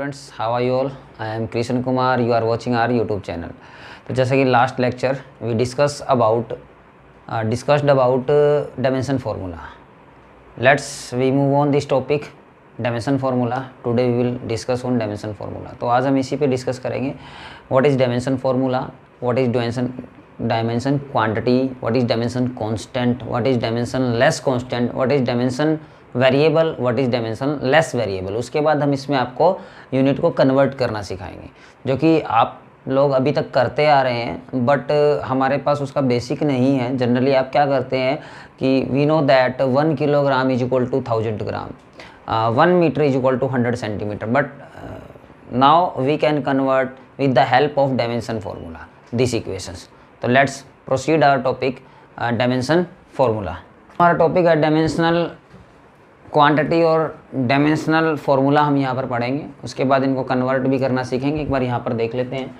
Students, how are you all? I am Krishna Kumar, you are watching our YouTube channel. तो जैसे कि last lecture we discussed about dimension formula. Let's we move on this topic dimension formula. Today we will discuss on dimension formula. तो आज हम इसी पे discuss करेंगे what is dimension formula, what is dimension quantity, what is dimension constant, what is dimensionless constant, what is dimension variable, what is dimensionless variable. उसके बाद हम इसमें आपको यूनिट को कन्वर्ट करना सिखाएंगे, जो कि आप लोग अभी तक करते आ रहे हैं, बट हमारे पास उसका बेसिक नहीं है। जनरली आप क्या करते हैं कि we know that 1 kilogram is equal to 1000 gram, 1 metre is equal to 100 centimetre, but now we can convert with the help of dimension formula this equations. तो let's proceed our topic dimension formula. हमारा topic है dimensional quantity और dimensional formula हम यहाँ पर पढ़ेंगे। उसके बाद इनको कन्वर्ट भी करना सीखेंगे। एक बार यहाँ पर देख लेते हैं।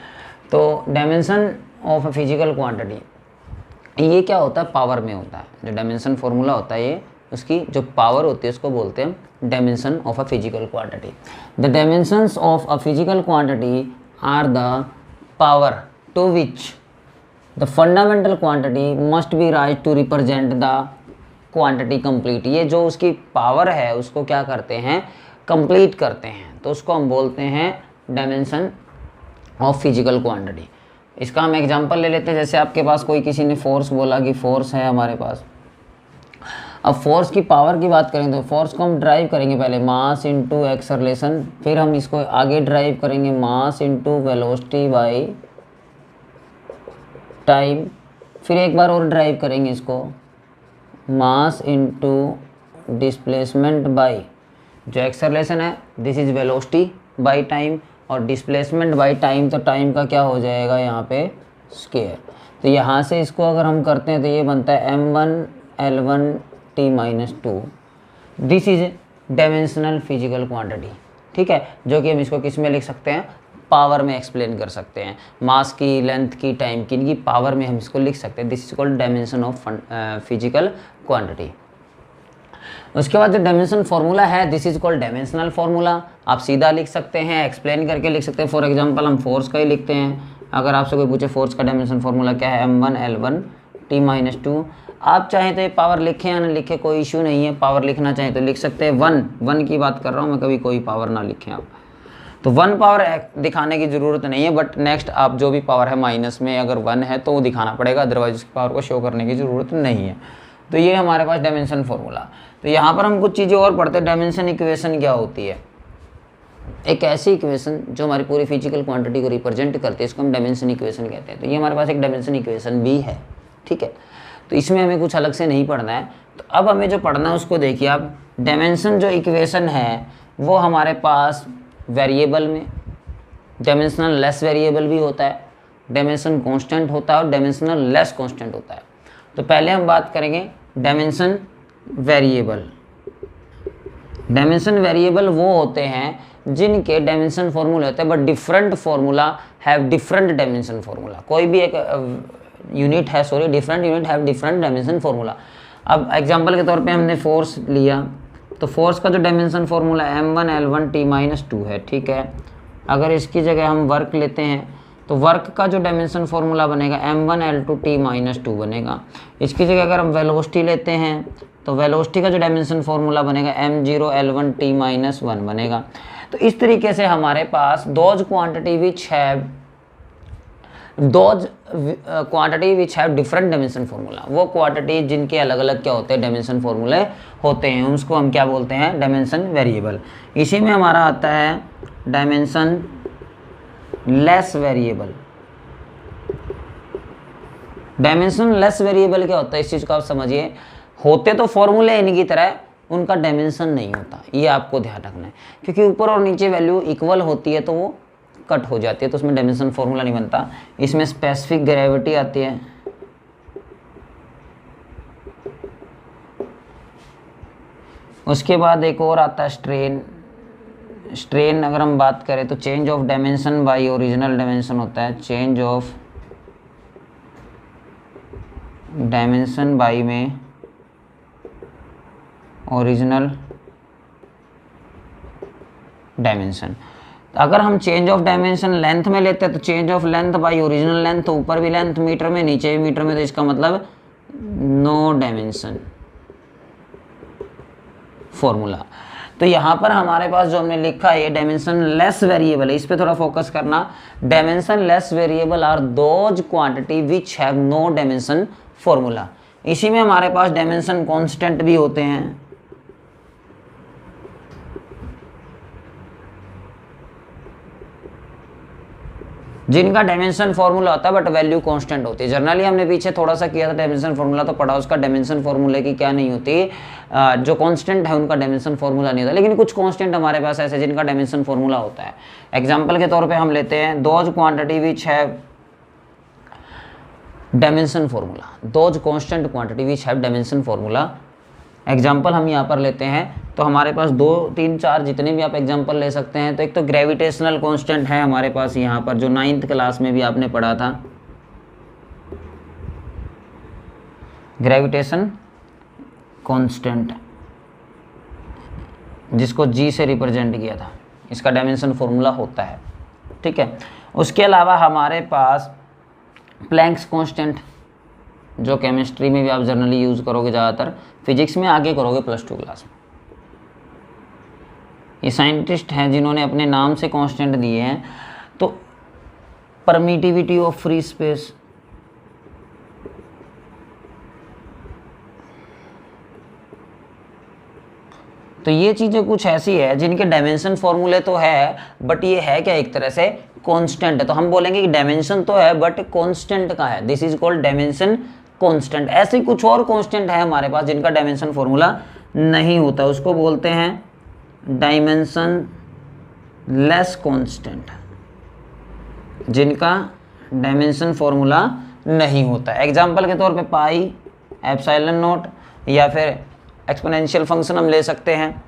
तो dimension of a physical quantity, ये क्या होता है? पावर में होता है। जो डायमेंशन फार्मूला होता है, ये उसकी जो पावर होती है उसको बोलते हैं dimension of a physical quantity. The dimensions of a physical quantity are the power to which the fundamental quantity must be raise to represent the quantity complete. ये जो उसकी पावर है उसको क्या करते हैं? कंप्लीट करते हैं। तो उसको हम बोलते हैं डायमेंशन ऑफ फिजिकल क्वांटिटी। इसका हम एग्जांपल ले लेते हैं। जैसे आपके पास कोई किसी ने फोर्स बोला कि फोर्स है हमारे पास। अब फोर्स की पावर की बात करें तो फोर्स को हम ड्राइव करेंगे पहले मास इनटू एक्सेलरेशन, फिर हम इसको आगे ड्राइव करेंगे mass into velocity by time, फिर एक बार और ड्राइव करेंगे इसको मास इनटू डिस्प्लेसमेंट बाय जो एक्सेलरेशन है, this is velocity by time, और डिस्प्लेसमेंट बाय टाइम, तो टाइम का क्या हो जाएगा यहाँ पे? स्क्वायर। तो यहाँ से इसको अगर हम करते हैं तो ये बनता है m1L1T-2। This is dimensional physical quantity. ठीक है, जो कि हम इसको किस में लिख सकते हैं? पावर में एक्सप्लेन कर सकते हैं। मास की, लेंथ की, टाइम की, इनकी पावर में हम इसको लिख सकते हैं। This is called dimension of physical quantity. उसके बाद जो डायमेंशन फार्मूला है, this is called dimensional formula. आप सीधा लिख सकते हैं, एक्सप्लेन करके लिख सकते हैं। फॉर एग्जांपल हम फोर्स का ही लिखते हैं। अगर आपसे कोई पूछे फोर्स का डायमेंशन फार्मूला क्या है, m1L1T-2। आप चाहें तो ये पावर लिखें या ना लिखें, कोई इशू नहीं है। पावर लिखना चाहें तो लिख सकते हैं। वन की बात कर रहा हूँ मैं, कभी कोई पावर ना लिखें आप। तो 1 पावर दिखाने की ज़रूरत नहीं है, बट नेक्स्ट आप जो भी पावर है माइनस में अगर 1 है तो वो दिखाना पड़ेगा, अदरवाइज उसकी पावर को शो करने की ज़रूरत नहीं है। तो ये हमारे पास डायमेंशन फार्मूला। तो यहाँ पर हम कुछ चीज़ें और पढ़ते हैं। डायमेंशन इक्वेशन क्या होती है? एक ऐसी इक्वेशन जो हमारी पूरी फिजिकल क्वांटिटी को रिप्रेजेंट करती है, इसको हम डायमेंशन इक्वेशन कहते हैं। तो ये हमारे पास एक डायमेंशन इक्वेशन भी है। ठीक है, तो इसमें हमें कुछ अलग से नहीं पढ़ना है। तो अब हमें जो पढ़ना है उसको देखिए आप। डायमेंशन जो इक्वेशन है वो हमारे पास वेरिएबल में डायमेंशनल लेस वेरिएबल भी होता है, डायमेंशन कांस्टेंट होता है और डायमेंशनल लेस कांस्टेंट होता है। तो पहले हम बात करेंगे डायमेंशन वेरिएबल। डायमेंशन वेरिएबल वो होते हैं जिनके डायमेंशन फार्मूला होते हैं, but different formula have different dimension formula. कोई भी एक यूनिट है, sorry, different unit have different dimension formula. अब एग्जांपल के तौर पे हमने फोर्स लिया, तो फोर्स का जो डायमेंशन फार्मूला m1L1T-2 है। ठीक है, अगर इसकी जगह हम वर्क लेते हैं तो वर्क का जो डायमेंशन फार्मूला बनेगा m1L2T-2 बनेगा। इसकी जगह अगर हम वेलोसिटी लेते हैं तो वेलोसिटी का जो डायमेंशन फार्मूला बनेगा m0L1T-1 बनेगा। तो इस तरीके से हमारे पास those quantity which have different dimension formula, वो क्वांटिटी जिनके अलग अलग क्या होते हैं? डायमेंशन फार्मूले होते हैं, उसको हम क्या बोलते हैं? Dimension variable. इसी में हमारा आता है dimension less variable. Dimension less variable क्या होता है? इस चीज़ को आप समझिए। होते तो फॉर्मूले इनकी तरह, उनका डायमेंशन नहीं होता, ये आपको ध्यान रखना है। क्योंकि ऊपर और नीचे वैल्यू इक्वल होती है तो वो कट हो जाती है, तो उसमें डायमेंशन फार्मूला नहीं बनता। इसमें स्पेसिफिक ग्रेविटी आती है, उसके बाद एक और आता है स्ट्रेन। स्ट्रेन अगर हम बात करें तो change of dimension by original dimension होता है। चेंज ऑफ डायमेंशन बाय में ओरिजिनल डायमेंशन। तो अगर हम चेंज ऑफ डायमेंशन लेंथ में लेते हैं तो change of length by original length, तो ऊपर भी लेंथ मीटर में नीचे भी मीटर में, तो इसका मतलब नो डायमेंशन फॉर्मूला। तो यहाँ पर हमारे पास जो हमने लिखा है ये डायमेंशन लेस वेरिएबल है, इस पे थोड़ा फोकस करना। Dimensionless variable are those quantity which have no dimension formula. इसी में हमारे पास डायमेंशन कांस्टेंट भी होते हैं, जिनका डायमेंशन फॉर्मूला होता है बट वैल्यू कांस्टेंट होती है। जनरली हमने पीछे थोड़ा सा किया था डायमेंशन फॉर्मूला, तो पढ़ा उसका डायमेंशन फॉर्मूले की क्या नहीं होती, जो कांस्टेंट है उनका डायमेंशन फॉर्मूला नहीं होता। लेकिन कुछ कांस्टेंट हमारे पास ऐसे जिनका डायमेंशन फॉर्मूला होता है। एग्जांपल के तौर पे हम लेते हैं those quantity which have dimension formula, those constant quantity which have dimension formula. Example हम यहाँ पर लेते हैं तो हमारे पास 2, 3, 4 जितने भी आप एग्जाम्पल ले सकते हैं। तो एक तो ग्रेविटेशनल कांस्टेंट है हमारे पास यहाँ पर, जो 9th क्लास में भी आपने पढ़ा था, ग्रेविटेशन कांस्टेंट, जिसको G से रिप्रेजेंट किया था, इसका डायमेंशन फॉर्मूला होता है। ठीक है, उसके अलावा हमारे पास प्लैंक्स कांस्टेंट, जो केमिस्ट्री में भी आप जनरली यूज़ करोगे, ज़्यादातर फिजिक्स में आगे करोगे +2 क्लास में। ये साइंटिस्ट हैं जिन्होंने अपने नाम से कांस्टेंट दिए हैं। तो परमिटिविटी ऑफ फ्री स्पेस, तो ये चीज़ें कुछ ऐसी है जिनके डायमेंशन फॉर्मूले तो है बट ये है क्या, एक तरह से कांस्टेंट है। तो हम बोलेंगे कि डायमेंशन तो है बट कांस्टेंट का है, this is called dimension constant. ऐसे कुछ और कांस्टेंट है हमारे पास जिनका डायमेंशन फॉर्मूला नहीं होता, उसको बोलते हैं डायमेंशन लेस कांस्टेंट, जिनका डायमेंशन फॉर्मूला नहीं होता। एग्जाम्पल के तौर पे पाई, एप्सिलॉन नॉट, या फिर एक्सपोनेंशियल फंक्शन हम ले सकते हैं,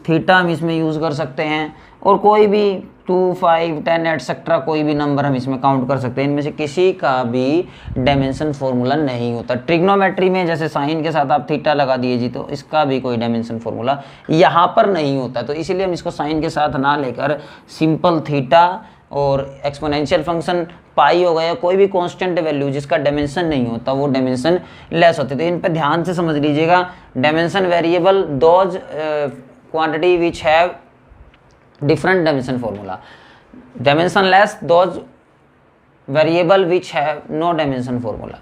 थीटा हम इसमें यूज़ कर सकते हैं, और कोई भी 2, 5, 10 एटसेट्रा कोई भी नंबर हम इसमें काउंट कर सकते हैं। इनमें से किसी का भी डायमेंशन फॉर्मूला नहीं होता। ट्रिग्नोमेट्री में जैसे साइन के साथ आप थीटा लगा दिए जी, तो इसका भी कोई डायमेंशन फॉर्मूला यहाँ पर नहीं होता। तो इसीलिए हम इसको साइन के साथ ना लेकर सिंपल थीटा और एक्सपोनेंशियल फंक्शन पाई हो गया, कोई भी कांस्टेंट वैल्यू जिसका डायमेंशन नहीं होता वो डायमेंशन लेस होती है। तो इन पे ध्यान से समझ लीजिएगा। Dimension variable those quantity which have different dimension formula, dimensionless those variable which have no dimension formula,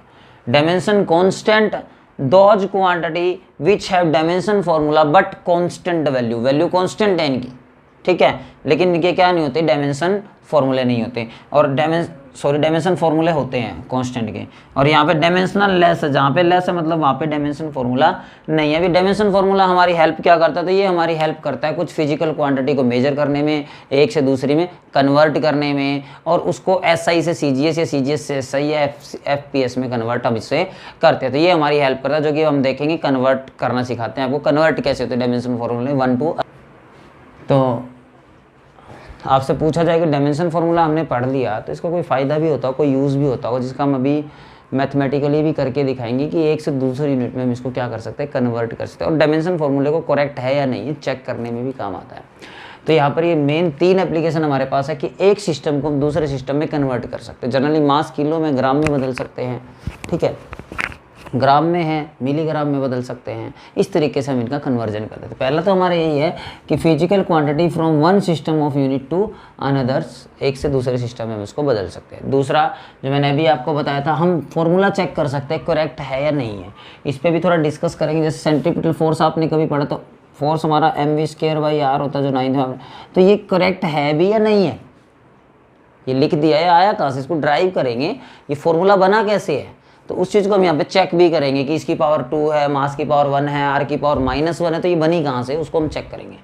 dimension constant those quantity which have dimension formula but constant value, value constant है इनकी, ठीक है, लेकिन इनके क्या नहीं होते, dimension फॉर्मूले नहीं होते। और डायमेंशन फॉर्मूले होते हैं कांस्टेंट के, और यहाँ पे डायमेंशनल लेस है, जहाँ पे लेस है मतलब वहाँ पे डायमेंशन फॉर्मूला नहीं है। अभी डायमेंशन फॉर्मूला हमारी हेल्प क्या करता है, तो ये हमारी हेल्प करता है कुछ फिजिकल क्वांटिटी को मेजर करने में, एक से दूसरी में कन्वर्ट करने में, और उसको SI से CGS या CGS से SI या FPS में कन्वर्ट हम इससे करते हैं। तो ये हमारी हेल्प करता है, जो कि हम देखेंगे कन्वर्ट करना सिखाते हैं आपको, कन्वर्ट कैसे होते हैं डायमेंशन फॉर्मूले 1 to। तो आपसे पूछा जाए कि डायमेंशन फार्मूला हमने पढ़ लिया तो इसका कोई फ़ायदा भी होता हो, कोई यूज़ भी होता हो, जिसका हम अभी मैथमेटिकली भी करके दिखाएंगे कि एक से दूसरी यूनिट में हम इसको क्या कर सकते हैं, कन्वर्ट कर सकते हैं। और डायमेंशन फार्मूले को करेक्ट है या नहीं है चेक करने में भी काम आता है। तो यहाँ पर ये मेन 3 एप्लीकेशन हमारे पास है कि एक सिस्टम को हम दूसरे सिस्टम में कन्वर्ट कर सकते हैं। जनरली मास किलो में, ग्राम में बदल सकते हैं, ठीक है, ग्राम में है मिलीग्राम में बदल सकते हैं। इस तरीके से हम इनका कन्वर्जन करते हैं। तो पहला तो हमारा यही है कि physical quantity from one system of unit to another, एक से दूसरे सिस्टम में हम इसको बदल सकते हैं। दूसरा जो मैंने अभी आपको बताया था, हम फॉर्मूला चेक कर सकते हैं करेक्ट है या नहीं है। इस पर भी थोड़ा डिस्कस करेंगे। जैसे सेंट्रीपिटल फोर्स आपने कभी पढ़ा, तो फोर्स हमारा mv²/r होता है जो 9th में, तो ये करेक्ट है भी या नहीं है, ये लिख दिया है, आया कहाँ से, इसको ड्राइव करेंगे, ये फॉर्मूला बना कैसे है, तो उस चीज़ को हम यहाँ पे चेक भी करेंगे कि इसकी पावर 2 है, मास की पावर 1 है, आर की पावर -1 है, तो ये बनी कहाँ से, उसको हम चेक करेंगे।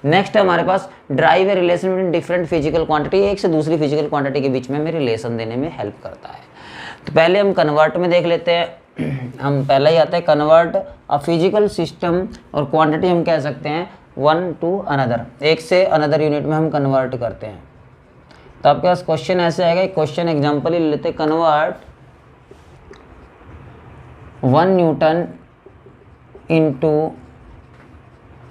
नेक्स्ट है हमारे पास drive a relation between different physical quantity, एक से दूसरी फिजिकल क्वांटिटी के बीच में हमें रिलेशन देने में हेल्प करता है। तो पहले हम कन्वर्ट में देख लेते हैं। हम पहला ही आता है कन्वर्ट अ फिजिकल सिस्टम, और क्वांटिटी हम कह सकते हैं 1 to अनदर, एक से अनदर यूनिट में हम कन्वर्ट करते हैं। तो आपके पास क्वेश्चन ऐसे आएगा, क्वेश्चन एग्जाम्पल ही लेते हैं, कन्वर्ट 1 न्यूटन इंटू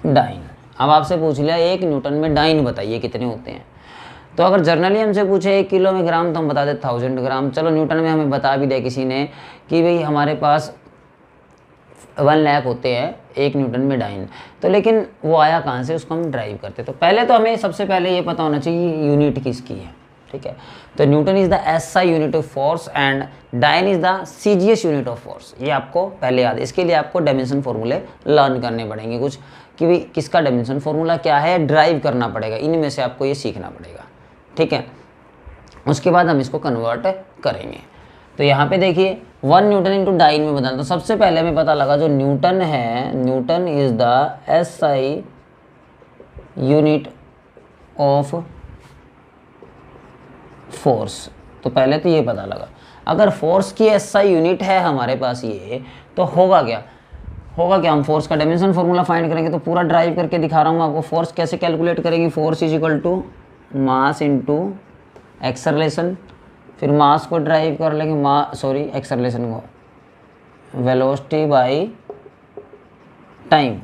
डाइन। अब आपसे पूछ लिया 1 न्यूटन में डाइन बताइए कितने होते हैं। तो अगर जर्नली हमसे पूछे 1 किलो में ग्राम तो हम बता दें 1000 ग्राम। चलो न्यूटन में हमें बता भी दिया किसी ने कि भाई हमारे पास 1 लाख होते हैं 1 न्यूटन में डाइन। तो लेकिन वो आया कहाँ से, उसको हम ड्राइव करते। तो पहले तो हमें सबसे पहले ये पता होना चाहिए यूनिट किसकी है, ठीक है। तो Newton is the SI unit of force and dyne is the CGS unit of force. ये आपको पहले याद है। इसके लिए आपको डायमेंशन फॉर्मूले लर्न करने पड़ेंगे कुछ, कि भाई किसका डायमेंशन फॉर्मूला क्या है, ड्राइव करना पड़ेगा। इनमें से आपको ये सीखना पड़ेगा, ठीक है। उसके बाद हम इसको कन्वर्ट करेंगे। तो यहाँ पे देखिए 1 न्यूटन इंटू डाइन में बदलना। तो सबसे पहले हमें पता लगा जो न्यूटन है, Newton is the SI unit of force. तो पहले तो ये पता लगा, अगर फोर्स की एसआई यूनिट है हमारे पास ये, तो होगा क्या, हम फोर्स का डायमेंशन फॉर्मूला फाइंड करेंगे। तो पूरा ड्राइव करके दिखा रहा हूँ आपको। फोर्स कैसे कैलकुलेट करेंगे, force is equal to mass into acceleration, फिर मास को ड्राइव कर लेंगे, एक्सेलरेशन को वेलोसिटी बाई टाइम,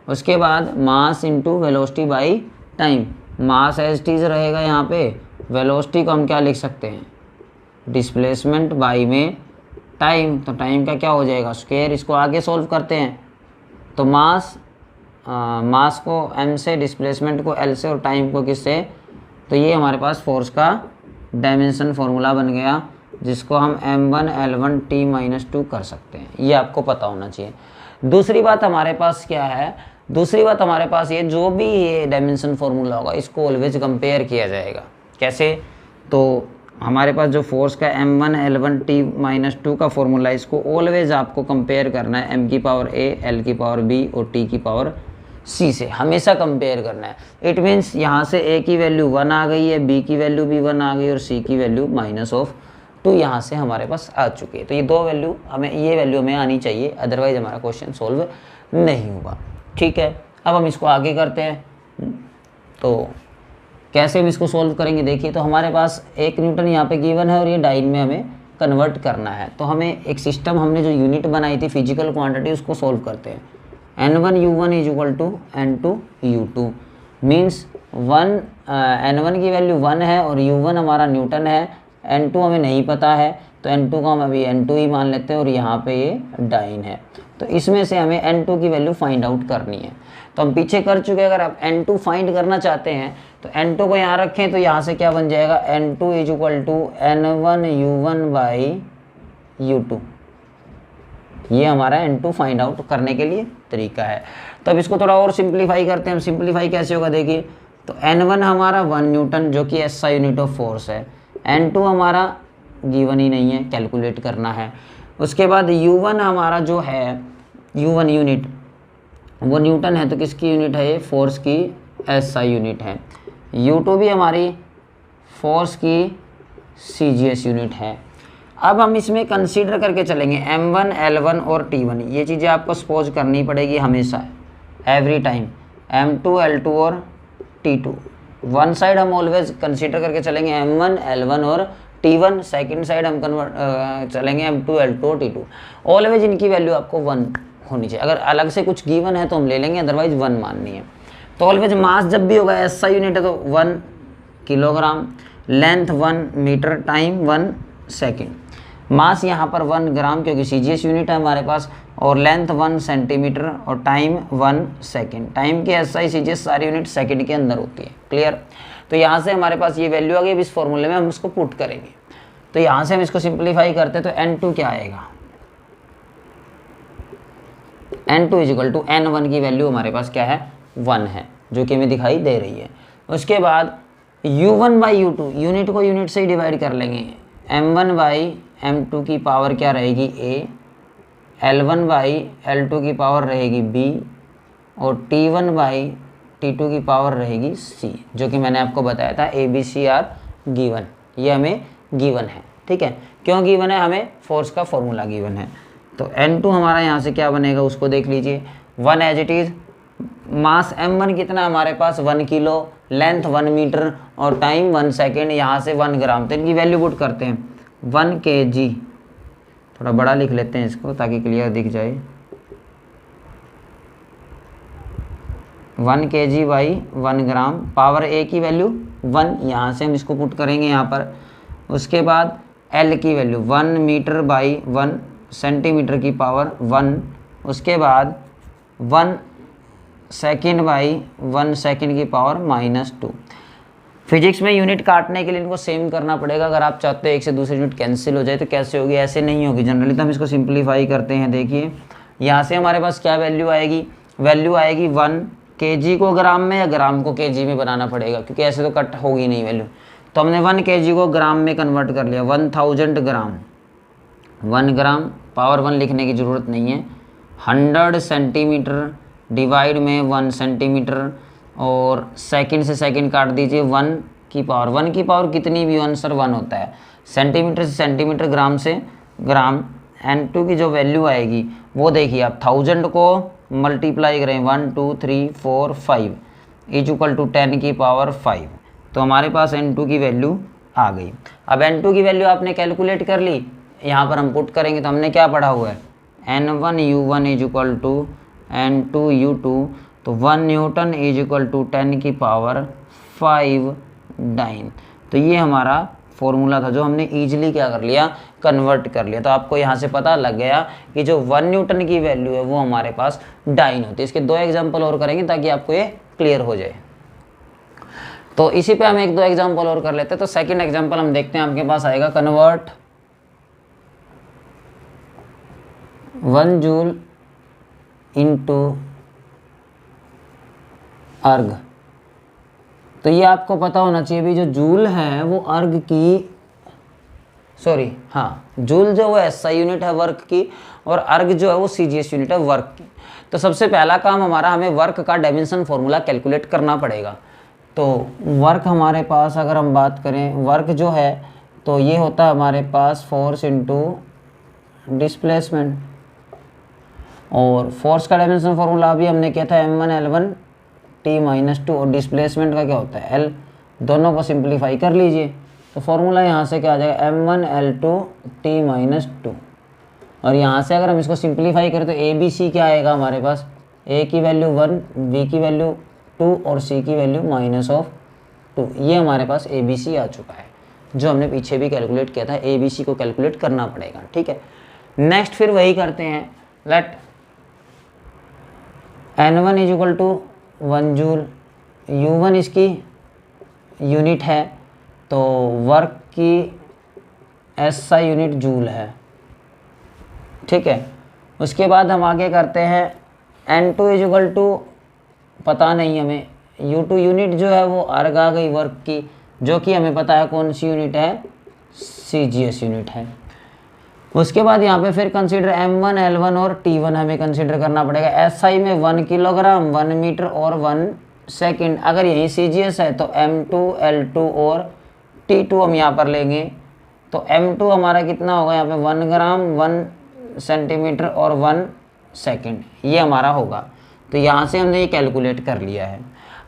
उसके बाद mass into velocity by time. Mass as T's रहेगा यहाँ पे, वेलोसिटी को हम क्या लिख सकते हैं, डिस्प्लेसमेंट बाई में टाइम। तो टाइम का क्या हो जाएगा, स्क्वायर। इसको आगे सॉल्व करते हैं। तो मास को m से, डिस्प्लेसमेंट को l से और टाइम को किससे। तो ये हमारे पास फोर्स का डायमेंशन फॉर्मूला बन गया, जिसको हम m1 l1 t-2 कर सकते हैं। ये आपको पता होना चाहिए। दूसरी बात हमारे पास क्या है, दूसरी बात हमारे पास ये, जो भी ये डायमेंशन फॉर्मूला होगा इसको ऑलवेज कंपेयर किया जाएगा। कैसे, तो हमारे पास जो फोर्स का m1 l1 t-2 का फॉर्मूला है, इसको ऑलवेज आपको कंपेयर करना है m की पावर a, l की पावर b और t की पावर c से, हमेशा कंपेयर करना है। इट मीन्स यहाँ से a की वैल्यू 1 आ गई है, b की वैल्यू भी 1 आ गई और c की वैल्यू -2 यहाँ से हमारे पास आ चुकी है। तो ये दो वैल्यू हमें, ये वैल्यू हमें आनी चाहिए, अदरवाइज हमारा क्वेश्चन सॉल्व नहीं होगा, ठीक है। अब हम इसको आगे करते हैं। तो कैसे हम इसको सॉल्व करेंगे, देखिए। तो हमारे पास 1 न्यूटन यहाँ पे गिवन है और ये डाइन में हमें कन्वर्ट करना है। तो हमें एक सिस्टम, हमने जो यूनिट बनाई थी फिजिकल क्वांटिटी, उसको सॉल्व करते हैं। n1 u1 is equal to n2 u2 means n1 की वैल्यू 1 है और u1 हमारा न्यूटन है, n2 हमें नहीं पता है, तो n2 को हम अभी n2 ही मान लेते हैं और यहाँ पे ये डाइन है। तो इसमें से हमें n2 की वैल्यू फाइंड आउट करनी है। तो हम पीछे कर चुके हैं। अगर आप n2 फाइंड करना चाहते हैं तो n2 को यहाँ रखें, तो यहाँ से क्या बन जाएगा, n2 is equal to n1 u1 by u2। ये हमारा n2 फाइंड आउट करने के लिए तरीका है। तो अब इसको थोड़ा और सिंप्लीफाई करते हैं। हम सिंप्लीफाई कैसे होगा, देखिए। तो n1 हमारा 1 न्यूटन जो कि SI यूनिट ऑफ फोर्स है, n2 हमारा गिवन ही नहीं है, कैलकुलेट करना है। उसके बाद u1 हमारा जो है, u1 यूनिट वो न्यूटन है, तो किसकी यूनिट है, ये फोर्स की SI यूनिट है। u2 भी हमारी फोर्स की CGS यूनिट है। अब हम इसमें कंसीडर करके चलेंगे m1 l1 और t1, ये चीज़ें आपको सपोज करनी पड़ेगी हमेशा, एवरी टाइम, m2 l2 और t2। वन साइड हम ऑलवेज कंसीडर करके चलेंगे m1 l1 और t1, सेकंड साइड हम चलेंगे m2 l2 और t2। ऑलवेज इनकी वैल्यू आपको 1 होनी चाहिए। अगर अलग से कुछ गिवन है तो हम ले लेंगे, अदरवाइज 1 माननी है। तो ऑलवेज मास जब भी होगा, SI यूनिट है तो 1 kilogram, length 1 metre, time 1 second. Mass यहाँ पर 1 ग्राम क्योंकि CGS यूनिट है हमारे पास, और लेंथ 1 सेंटीमीटर और टाइम 1 सेकेंड। टाइम की SI CGS सारी यूनिट सेकेंड के अंदर होती है, क्लियर। तो यहाँ से हमारे पास ये वैल्यू आ गई। अब इस फॉर्मूले में हम इसको पुट करेंगे। तो यहाँ से हम इसको सिंप्लीफाई करते हैं, तो n2 क्या आएगा, n2 is equal to n1 की वैल्यू हमारे पास क्या है, 1 है, जो कि हमें दिखाई दे रही है। उसके बाद u1 बाई u2, यूनिट को यूनिट से ही डिवाइड कर लेंगे। m1 बाई m2 की पावर क्या रहेगी, a, l1 बाई l2 की पावर रहेगी b, और t1 बाई t2 की पावर रहेगी c, जो कि मैंने आपको बताया था a b c are given. ये हमें गिवन है, ठीक है। क्यों गिवन है, हमें फोर्स का फॉर्मूला गिवन है। तो n2 हमारा यहाँ से क्या बनेगा, उसको देख लीजिए। 1 as it is, mass m1 कितना हमारे पास 1 किलो, लेंथ 1 मीटर और टाइम 1 सेकेंड, यहाँ से 1 ग्राम। तो इनकी वैल्यू पुट करते हैं। 1 kg, थोड़ा बड़ा लिख लेते हैं इसको ताकि क्लियर दिख जाए। 1 kg by 1 gram, power a की वैल्यू 1, यहाँ से हम इसको पुट करेंगे यहाँ पर। उसके बाद L की वैल्यू 1 मीटर बाई 1 सेंटीमीटर की पावर 1, उसके बाद 1 सेकेंड बाई 1 सेकेंड की पावर -2। फिजिक्स में यूनिट काटने के लिए इनको सेम करना पड़ेगा। अगर आप चाहते हो एक से दूसरी यूनिट कैंसिल हो जाए तो कैसे होगी, ऐसे नहीं होगी जनरली। तो हम इसको सिंप्लीफाई करते हैं। देखिए यहाँ से हमारे पास क्या वैल्यू आएगी, वैल्यू आएगी 1 kg को ग्राम में या ग्राम को kg में बनाना पड़ेगा, क्योंकि ऐसे तो कट होगी नहीं वैल्यू। तो हमने 1 kg को ग्राम में कन्वर्ट कर लिया, 1000 ग्राम। 1 ग्राम पावर 1 लिखने की ज़रूरत नहीं है। 100 सेंटीमीटर डिवाइड में 1 सेंटीमीटर, और सेकंड से सेकंड काट दीजिए, 1 की पावर कितनी भी आंसर 1 होता है। सेंटीमीटर से सेंटीमीटर, ग्राम से ग्राम। N2 की जो वैल्यू आएगी वो देखिए आप 1000 को मल्टीप्लाई करें 1 2 3 4 5 = 10 की पावर 5। तो हमारे पास N2 की वैल्यू आ गई। अब N2 की वैल्यू आपने कैलकुलेट कर ली, यहाँ पर हम पुट करेंगे। तो हमने क्या पढ़ा हुआ है, N1 U1 = N2 U2। तो 1 न्यूटन = 10 की पावर 5 डाइन। तो ये हमारा फॉर्मूला था जो हमने ईजिली क्या कर लिया, कन्वर्ट कर लिया। तो आपको यहाँ से पता लग गया कि जो 1 न्यूटन की वैल्यू है वो हमारे पास डाइन होती है। इसके 2 एग्जाम्पल और करेंगे ताकि आपको ये क्लियर हो जाए। तो इसी पे हम 1-2 एग्जाम्पल और कर लेते हैं। तो सेकंड एग्जाम्पल हम देखते हैं, आपके पास आएगा कन्वर्ट 1 जूल इंटू अर्ग। तो ये आपको पता होना चाहिए भी, जो जूल है वो अर्ग की, जूल जो वो SI यूनिट है वर्क की, और अर्ग जो है वो CGS यूनिट है वर्क की। तो सबसे पहला काम हमारा, हमें वर्क का डायमेंशन फॉर्मूला कैलकुलेट करना पड़ेगा। तो वर्क हमारे पास अगर हम बात करें, वर्क जो है तो ये होता है हमारे पास फोर्स इंटू डिस्प्लेसमेंट। और फोर्स का डायमेंशन फॉर्मूला अभी हमने किया था M1L1 T-2, और डिस्प्लेसमेंट का क्या होता है L। दोनों को सिंप्लीफाई कर लीजिए। तो फॉर्मूला यहाँ से क्या आ जाएगा, M1L2 T-2। और यहाँ से अगर हम इसको सिंप्लीफाई करें तो ABC क्या आएगा हमारे पास, A की वैल्यू 1, B की वैल्यू 2 और C की वैल्यू -2। ये हमारे पास ABC आ चुका है, जो हमने पीछे भी कैलकुलेट किया था। ABC को कैलकुलेट करना पड़ेगा, ठीक है। नेक्स्ट फिर वही करते हैं, लेट N1 = 1 जूल, U1 इसकी यूनिट है, तो वर्क की SI यूनिट जूल है, ठीक है। उसके बाद हम आगे करते हैं N2 = पता नहीं हमें, U2 यूनिट जो है वो अर्ग आ गई वर्क की, जो कि हमें पता है कौन सी यूनिट है, CGS यूनिट है। उसके बाद यहाँ पे फिर कंसीडर M1 L1 और T1 हमें कंसीडर करना पड़ेगा। SI में 1 किलोग्राम 1 मीटर और 1 सेकंड। अगर यही CGS है तो M2 L2 और T2 हम यहाँ पर लेंगे। तो M2 हमारा कितना होगा यहाँ पे, 1 ग्राम 1 सेंटीमीटर और 1 सेकंड, ये हमारा होगा। तो यहाँ से हमने ये कैलकुलेट कर लिया है।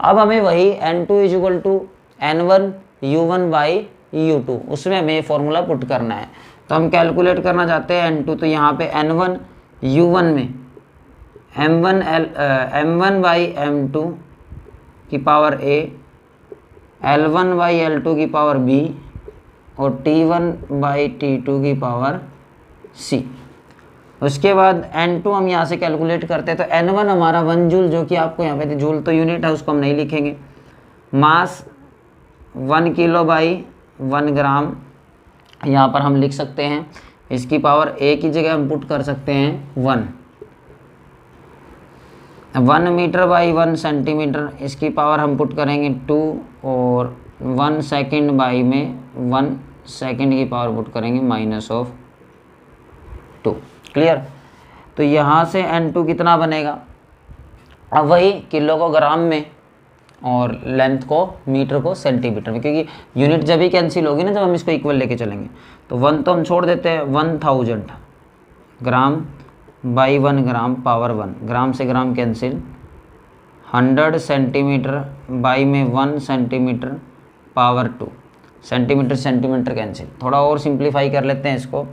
अब हमें वही N2 = N1 U1 by U2, उसमें हमें ये फॉर्मूला पुट करना है। तो हम कैलकुलेट करना चाहते हैं N2, तो यहाँ पे N1 U1 में M1 बाई M2 की power A, L1 by L2 की पावर B और T1 बाई T2 की पावर C। उसके बाद N2 हम यहाँ से कैलकुलेट करते हैं। तो N1 हमारा 1 जूल, जो कि आपको यहाँ पे जूल तो यूनिट है उसको हम नहीं लिखेंगे। मास 1 किलो बाई 1 ग्राम, यहाँ पर हम लिख सकते हैं। इसकी पावर A की जगह हम पुट कर सकते हैं 1 मीटर बाई 1 सेंटीमीटर, इसकी पावर हम पुट करेंगे 2, और 1 सेकंड बाई में 1 सेकंड की पावर पुट करेंगे -2। क्लियर। तो यहाँ से N2 कितना बनेगा, अब वही किलो को ग्राम में और लेंथ को मीटर को सेंटीमीटर में, क्योंकि यूनिट जब ही कैंसिल होगी ना जब हम इसको इक्वल लेके चलेंगे। तो 1 तो हम छोड़ देते हैं, 1000 ग्राम बाई 1 ग्राम पावर 1, ग्राम से ग्राम कैंसिल। 100 सेंटीमीटर बाई में 1 centimetre power 2, centimetre centimetre cancel. थोड़ा और सिंप्लीफाई कर लेते हैं इसको।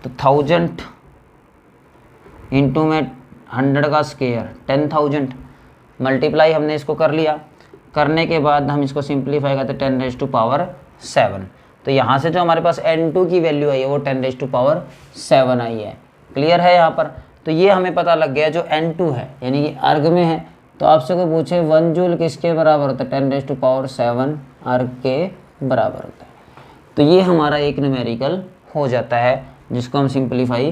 तो 1000 इंटू में 100 का स्क्वायर 10,000, मल्टीप्लाई हमने इसको कर लिया। करने के बाद हम इसको सिंप्लीफाई करते हैं 10⁻⁷। तो यहाँ से जो हमारे पास n2 की वैल्यू आई है वो 10⁻⁷ आई है। क्लियर है यहाँ पर? तो ये हमें पता लग गया जो n2 है यानी कि अर्ग में है। तो आपसे कोई पूछे 1 जूल किसके बराबर होता है? 10⁻⁷ अर्ग के बराबर होता है। तो ये हमारा एक न्यूमेरिकल हो जाता है जिसको हम सिंप्लीफाई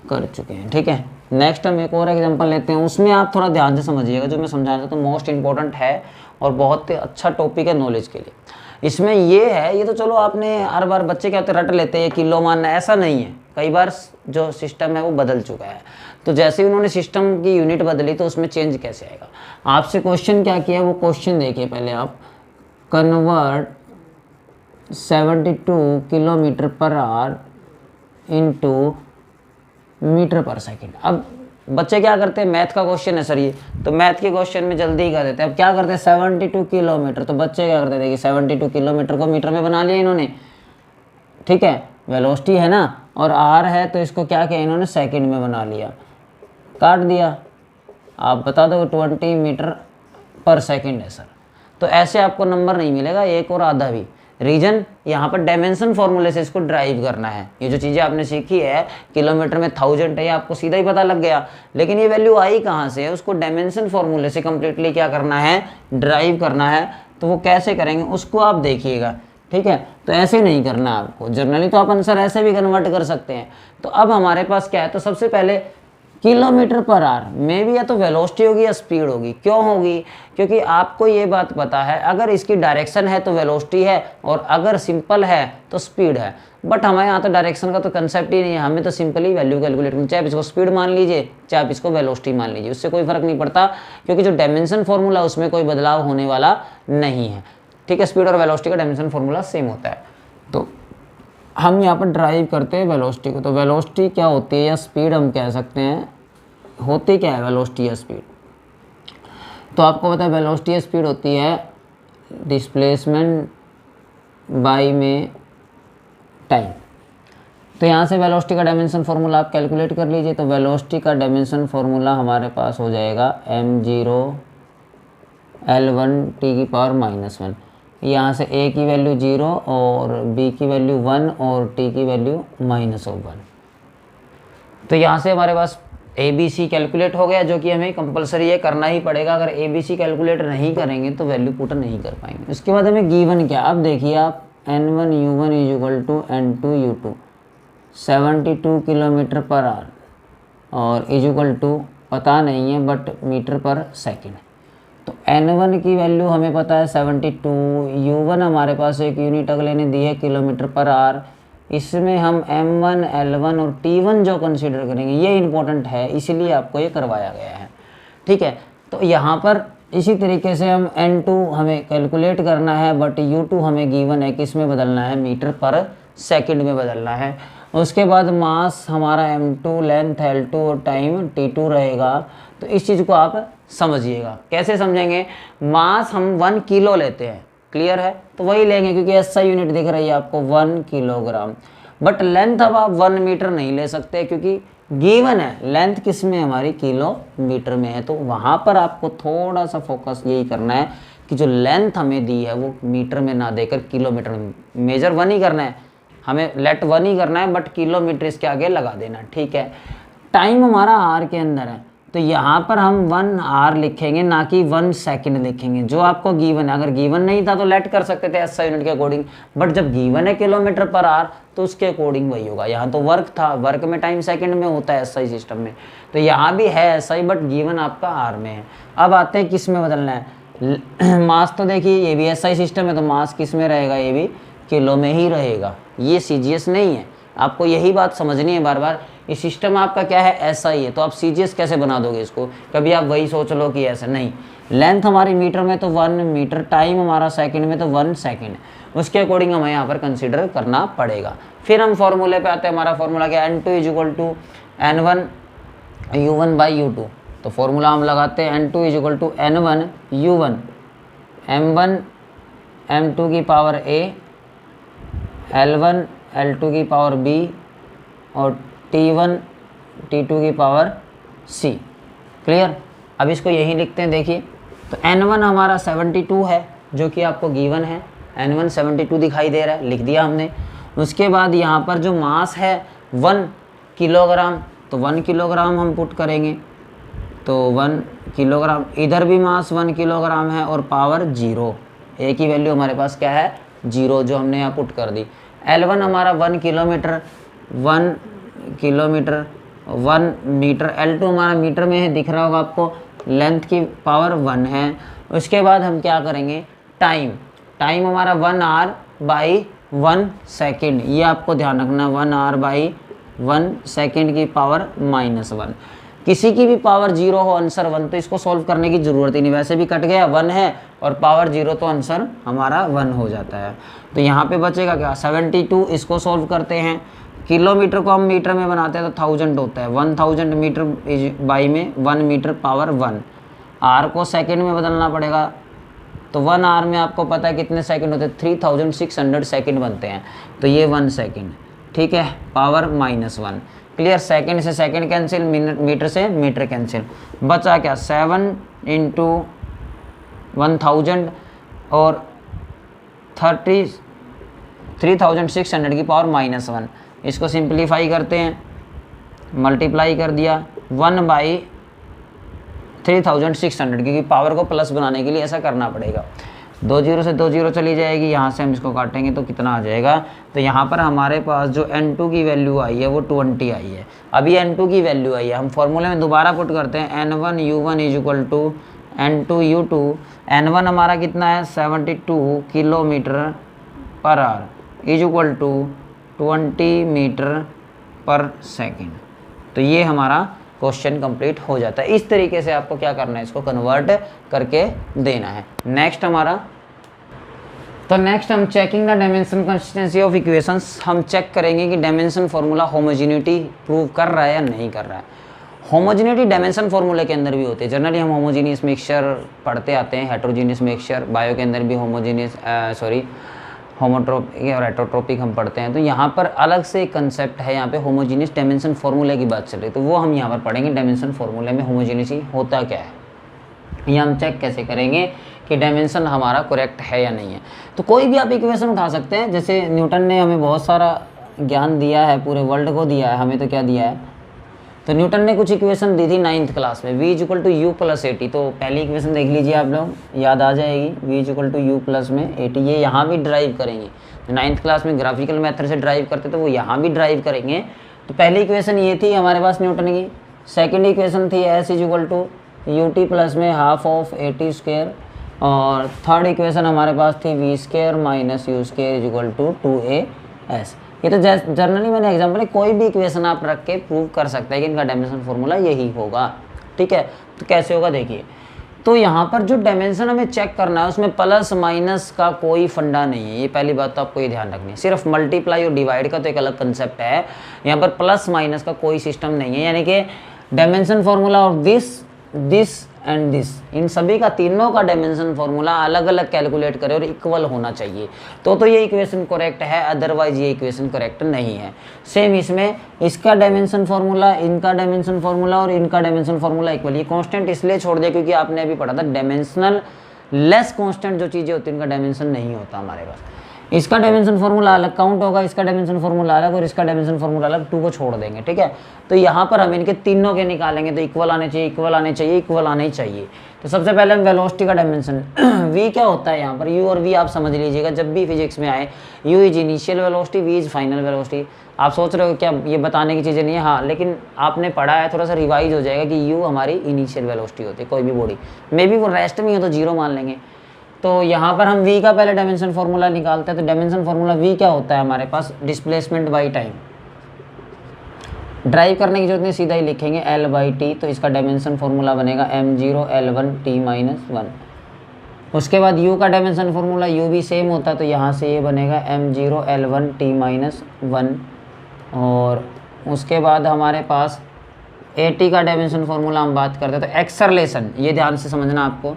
कर चुके हैं। ठीक है, नेक्स्ट हम एक और एग्जांपल लेते हैं, उसमें आप थोड़ा ध्यान से समझिएगा, जो मैं समझाना चाहता हूँ मोस्ट इंपॉर्टेंट है और बहुत अच्छा टॉपिक है नॉलेज के लिए। इसमें ये है, ये तो चलो आपने हर बार बच्चे क्या होते हैं रट लेते हैं किलो मानना, ऐसा नहीं है। कई बार जो सिस्टम है वो बदल चुका है, तो जैसे ही उन्होंने सिस्टम की यूनिट बदली तो उसमें चेंज कैसे आएगा। आपसे क्वेश्चन क्या किया वो क्वेश्चन देखिए पहले आप, convert 72 kilometre per hour into metre per second. अब बच्चे क्या करते हैं, मैथ का क्वेश्चन है सर ये, तो मैथ के क्वेश्चन में जल्दी ही कर देते हैं। अब क्या करते हैं 72 किलोमीटर, तो बच्चे क्या करते थे कि 72 किलोमीटर को मीटर में बना लिया इन्होंने। ठीक है, वेलोसिटी है ना और आर है, तो इसको क्या किया इन्होंने सेकंड में बना लिया, काट दिया। आप बता दो 20 मीटर पर सेकंड है सर। तो ऐसे आपको नंबर नहीं मिलेगा एक और आधा भी। रीजन यहाँ पर डायमेंशन फॉर्मूले से इसको ड्राइव करना है। ये जो चीज़ें आपने सीखी है किलोमीटर में 1000 है, ये आपको सीधा ही पता लग गया, लेकिन ये वैल्यू आई कहाँ से है, उसको डायमेंशन फॉर्मूले से कंप्लीटली क्या करना है, ड्राइव करना है। तो वो कैसे करेंगे उसको आप देखिएगा। ठीक है, तो ऐसे नहीं करना आपको, जनरली तो आप आंसर ऐसे भी कन्वर्ट कर सकते हैं। तो अब हमारे पास क्या है, तो सबसे पहले किलोमीटर पर आवर में भी या तो वेलोसिटी होगी या स्पीड होगी। क्यों होगी? क्योंकि आपको ये बात पता है अगर इसकी डायरेक्शन है तो वेलोसिटी है और अगर सिंपल है तो स्पीड है। बट हमारे यहाँ तो डायरेक्शन का तो कंसेप्ट ही नहीं है, हमें तो सिंपली वैल्यू कैलकुलेट करनी, चाहे आप इसको स्पीड मान लीजिए चाहे आप इसको वेलोसिटी मान लीजिए, उससे कोई फर्क नहीं पड़ता, क्योंकि जो डायमेंशन फॉर्मूला उसमें कोई बदलाव होने वाला नहीं है। ठीक है, स्पीड और वेलोसिटी का डायमेंशन फॉर्मूला सेम होता है। तो हम यहाँ पर ड्राइव करते हैं वेलोसिटी को, तो वेलोसिटी क्या होती है या स्पीड हम कह सकते हैं, होती क्या है वेलोसिटी या स्पीड। तो आपको पता है वेलोसिटी या स्पीड होती है डिस्प्लेसमेंट बाय में टाइम। तो यहाँ से वेलोसिटी का डायमेंशन फार्मूला आप कैलकुलेट कर लीजिए। तो वेलोसिटी का डायमेंशन फार्मूला हमारे पास हो जाएगा m0 L1 t⁻⁻1। यहाँ से a की वैल्यू 0 और b की वैल्यू 1 और t की वैल्यू -1। तो यहाँ से हमारे पास ABC कैलकुलेट हो गया, जो कि हमें कंपलसरी ये करना ही पड़ेगा। अगर ABC कैलकुलेट नहीं करेंगे तो वैल्यू पुट नहीं कर पाएंगे। उसके बाद हमें गिवन क्या, अब देखिए आप N1 U1 = N2 U2 72 kilometre per our और इक्वल टू पता नहीं है बट मीटर पर सेकेंड। तो N1 की वैल्यू हमें पता है 72, U1 हमारे पास एक यूनिट अगले ने दी है किलोमीटर पर आवर। इसमें हम M1 L1 और T1 जो कंसीडर करेंगे ये इंपॉर्टेंट है, इसीलिए आपको ये करवाया गया है। ठीक है, तो यहाँ पर इसी तरीके से हम N2 हमें कैलकुलेट करना है बट U2 हमें गिवन है किस में बदलना है, मीटर पर सेकंड में बदलना है। उसके बाद मास हमारा M2, लेंथ L2 और टाइम T2 रहेगा। तो इस चीज़ को आप समझिएगा। कैसे समझेंगे, मास हम 1 किलो लेते हैं, क्लियर है, तो वही लेंगे क्योंकि ऐसा यूनिट दिख रही है आपको 1 किलोग्राम। बट लेंथ अब आप 1 मीटर नहीं ले सकते क्योंकि गिवन है लेंथ किस में हमारी किलोमीटर में है। तो वहाँ पर आपको थोड़ा सा फोकस यही करना है कि जो लेंथ हमें दी है वो मीटर में ना देकर किलोमीटर में, मेजर 1 ही करना है, हमें लेट 1 ही करना है बट किलोमीटर इसके आगे लगा देना। ठीक है, टाइम हमारा आर के अंदर है तो यहाँ पर हम 1 आवर लिखेंगे ना कि 1 सेकंड लिखेंगे, जो आपको गिवन है। अगर गिवन नहीं था तो लेट कर सकते थे एसआई यूनिट के अकॉर्डिंग, बट जब गिवन है किलोमीटर पर आवर तो उसके अकॉर्डिंग वही होगा। यहाँ तो वर्क था, वर्क में टाइम सेकंड में होता है एसआई सिस्टम में, तो यहाँ भी है एसआई बट गिवन आपका आर में है। अब आते हैं किस में बदलना है, मास तो देखिए ये भी एसआई सिस्टम है तो मास किस में रहेगा, ये भी किलो में ही रहेगा, ये सीजीएस नहीं है। आपको यही बात समझनी है बार बार, ये सिस्टम आपका क्या है एसआई है, तो आप सीजीएस कैसे बना दोगे इसको, कभी आप वही सोच लो कि ऐसा नहीं। लेंथ हमारी मीटर में तो 1 मीटर, टाइम हमारा सेकंड में तो 1 सेकंड, उसके अकॉर्डिंग हमें यहाँ पर कंसीडर करना पड़ेगा। फिर हम फॉर्मूले पे आते हैं, हमारा फॉर्मूला क्या है, N2 = N1 U1 / U2। तो फॉर्मूला हम लगाते हैं N2 = N1 U1 M1 M2 की पावर A L1 L2 की पावर B और T1 T2 की पावर C। क्लियर, अब इसको यही लिखते हैं। देखिए तो N1 हमारा 72 है जो कि आपको गिवन है, N1 72 दिखाई दे रहा है, लिख दिया हमने। उसके बाद यहाँ पर जो मास है 1 किलोग्राम, तो 1 किलोग्राम हम पुट करेंगे, तो 1 किलोग्राम, इधर भी मास 1 किलोग्राम है और पावर 0, एक ही वैल्यू हमारे पास क्या है 0, जो हमने यहाँ पुट कर दी। L1 हमारा 1 किलोमीटर, 1 किलोमीटर 1 मीटर, L2 हमारा मीटर में है, दिख रहा होगा आपको, लेंथ की पावर 1 है। उसके बाद हम क्या करेंगे, टाइम, टाइम हमारा 1 आवर बाई 1 सेकेंड, ये आपको ध्यान रखना, 1 आवर बाई 1 सेकेंड की पावर -1। किसी की भी पावर 0 हो, आंसर 1, तो इसको सॉल्व करने की ज़रूरत ही नहीं, वैसे भी कट गया, 1 है और पावर 0, तो आंसर हमारा 1 हो जाता है। तो यहाँ पे बचेगा क्या 72, इसको सॉल्व करते हैं, किलोमीटर को हम मीटर में बनाते हैं तो 1000 होता है, 1000 मीटर बाई में 1 मीटर पावर 1, आर को सेकंड में बदलना पड़ेगा, तो 1 आवर में आपको पता है कितने सेकंड होते हैं, 3600 सेकंड बनते हैं, तो ये 1 सेकंड, ठीक है, पावर -1। क्लियर, सेकंड से सेकंड कैंसिल, मीटर से मीटर कैंसिल, बचा क्या 7 × 1000 और 3600 की पावर -1, इसको सिंप्लीफाई करते हैं, मल्टीप्लाई कर दिया 1/3600, क्योंकि पावर को प्लस बनाने के लिए ऐसा करना पड़ेगा। 2 0 से 2 0 चली जाएगी, यहाँ से हम इसको काटेंगे तो कितना आ जाएगा, तो यहाँ पर हमारे पास जो N2 की वैल्यू आई है वो 20 आई है। अभी N2 की वैल्यू आई है, हम फॉर्मूले में दोबारा पुट करते हैं, N1 U1 = N2 U2, N1 हमारा कितना है 72 kilometre per our = 20 metre per second. तो ये हमारा क्वेश्चन कंप्लीट हो जाता है। इस तरीके से आपको क्या करना है, इसको कन्वर्ट करके देना है। नेक्स्ट हमारा, तो नेक्स्ट हम checking the dimension consistency of equations, हम चेक करेंगे कि डायमेंशन फार्मूला होमोजेनिटी प्रूव कर रहा है या नहीं कर रहा है। होमोजेनिटी डायमेंशन फार्मूले के अंदर भी होती है, जनरली हम होमोजीनियस मिक्सचर पढ़ते आते हैं, हेट्रोजीनियस मिक्सचर, बायो के अंदर भी होमोट्रोपिक और हेट्रोट्रोपिक हम पढ़ते हैं। तो यहाँ पर अलग से एक कंसेप्ट है, यहाँ पे होमोजीनियस डायमेंशन फार्मूले की बात चल रही है, तो वो हम यहाँ पर पढ़ेंगे, डायमेंशन फार्मूले में होमोजीनियस होता क्या है, ये हम चेक कैसे करेंगे कि डायमेंशन हमारा करेक्ट है या नहीं है। तो कोई भी आप इक्वेशन उठा सकते हैं, जैसे न्यूटन ने हमें बहुत सारा ज्ञान दिया है, पूरे वर्ल्ड को दिया है, हमें तो क्या दिया है, तो न्यूटन ने कुछ इक्वेशन दी थी 9th क्लास में, v = u + 80, तो पहली इक्वेशन देख लीजिए आप लोग, याद आ जाएगी, v = u + में 80, ये यहाँ भी ड्राइव करेंगे, 9th क्लास में ग्राफिकल मेथड से ड्राइव करते तो वो यहाँ भी ड्राइव करेंगे। तो पहली इक्वेशन ये थी हमारे पास न्यूटन की, सेकेंड इक्वेशन थी s = ut + में ½ 80², और थर्ड इक्वेशन हमारे पास थी v² - u² = 2as। ये तो जनरली मैंने एग्जाम्पल है, कोई भी इक्वेशन आप रख के प्रूव कर सकते हैं कि इनका डायमेंशन फार्मूला यही होगा, ठीक है। तो कैसे होगा देखिए, तो यहाँ पर जो डायमेंशन हमें चेक करना है उसमें प्लस माइनस का कोई फंडा नहीं है, ये पहली बात तो आपको ये ध्यान रखनी है। सिर्फ मल्टीप्लाई और डिवाइड का तो एक अलग कंसेप्ट है, यहाँ पर प्लस माइनस का कोई सिस्टम नहीं है, यानी कि dimension formula of this and this, इन सभी का, तीनों का डायमेंशन फार्मूला अलग अलग कैलकुलेट करे और इक्वल होना चाहिए, तो ये इक्वेशन करेक्ट है, अदरवाइज ये इक्वेशन करेक्ट नहीं है। सेम इसमें इसका डायमेंशन फार्मूला, इनका डायमेंशन फार्मूला और इनका डायमेंशन फार्मूला इक्वल, ये कांस्टेंट इसलिए छोड़ दिया क्योंकि आपने अभी पढ़ा था डायमेंशनल लेस कांस्टेंट जो चीज़ें होती हैं उनका डायमेंशन नहीं होता हमारे पास। इसका डायमेंशन फार्मूला अलग काउंट होगा, इसका डायमेंशन फार्मूला अलग और इसका डायमेंशन फार्मूला अलग, 2 को छोड़ देंगे, ठीक है। तो यहाँ पर हम इनके तीनों के निकालेंगे, तो इक्वल आने चाहिए, इक्वल आने चाहिए, इक्वल आने चाहिए। तो सबसे पहले हम वेलोसिटी का डायमेंशन v क्या होता है, यहाँ पर u और v आप समझ लीजिएगा, जब भी फिजिक्स में आए u is initial velocity, v is final velocity. आप सोच रहे हो क्या ये बताने की चीज़ें नहीं है, हाँ, लेकिन आपने पढ़ा है, थोड़ा सा रिवाइज हो जाएगा कि u हमारी इनिशियल वेलोसिटी होती है, कोई भी बॉडी मे बी वो रेस्ट में हो तो 0 मान लेंगे। तो यहाँ पर हम v का पहले डायमेंशन फार्मूला निकालते हैं, तो डायमेंशन फार्मूला v क्या होता है हमारे पास, डिस्प्लेसमेंट बाई टाइम। ड्राइव करने की जरूरत नहीं, सीधा ही लिखेंगे L/T, तो इसका डायमेंशन फार्मूला बनेगा m0 L1t-1। उसके बाद u का डायमेंशन फार्मूला u भी सेम होता है, तो यहाँ से ये बनेगा m0 L1t-1। और उसके बाद हमारे पास at का डायमेंशन फार्मूला हम बात करते हैं, तो एक्सेलरेशन, ये ध्यान से समझना आपको,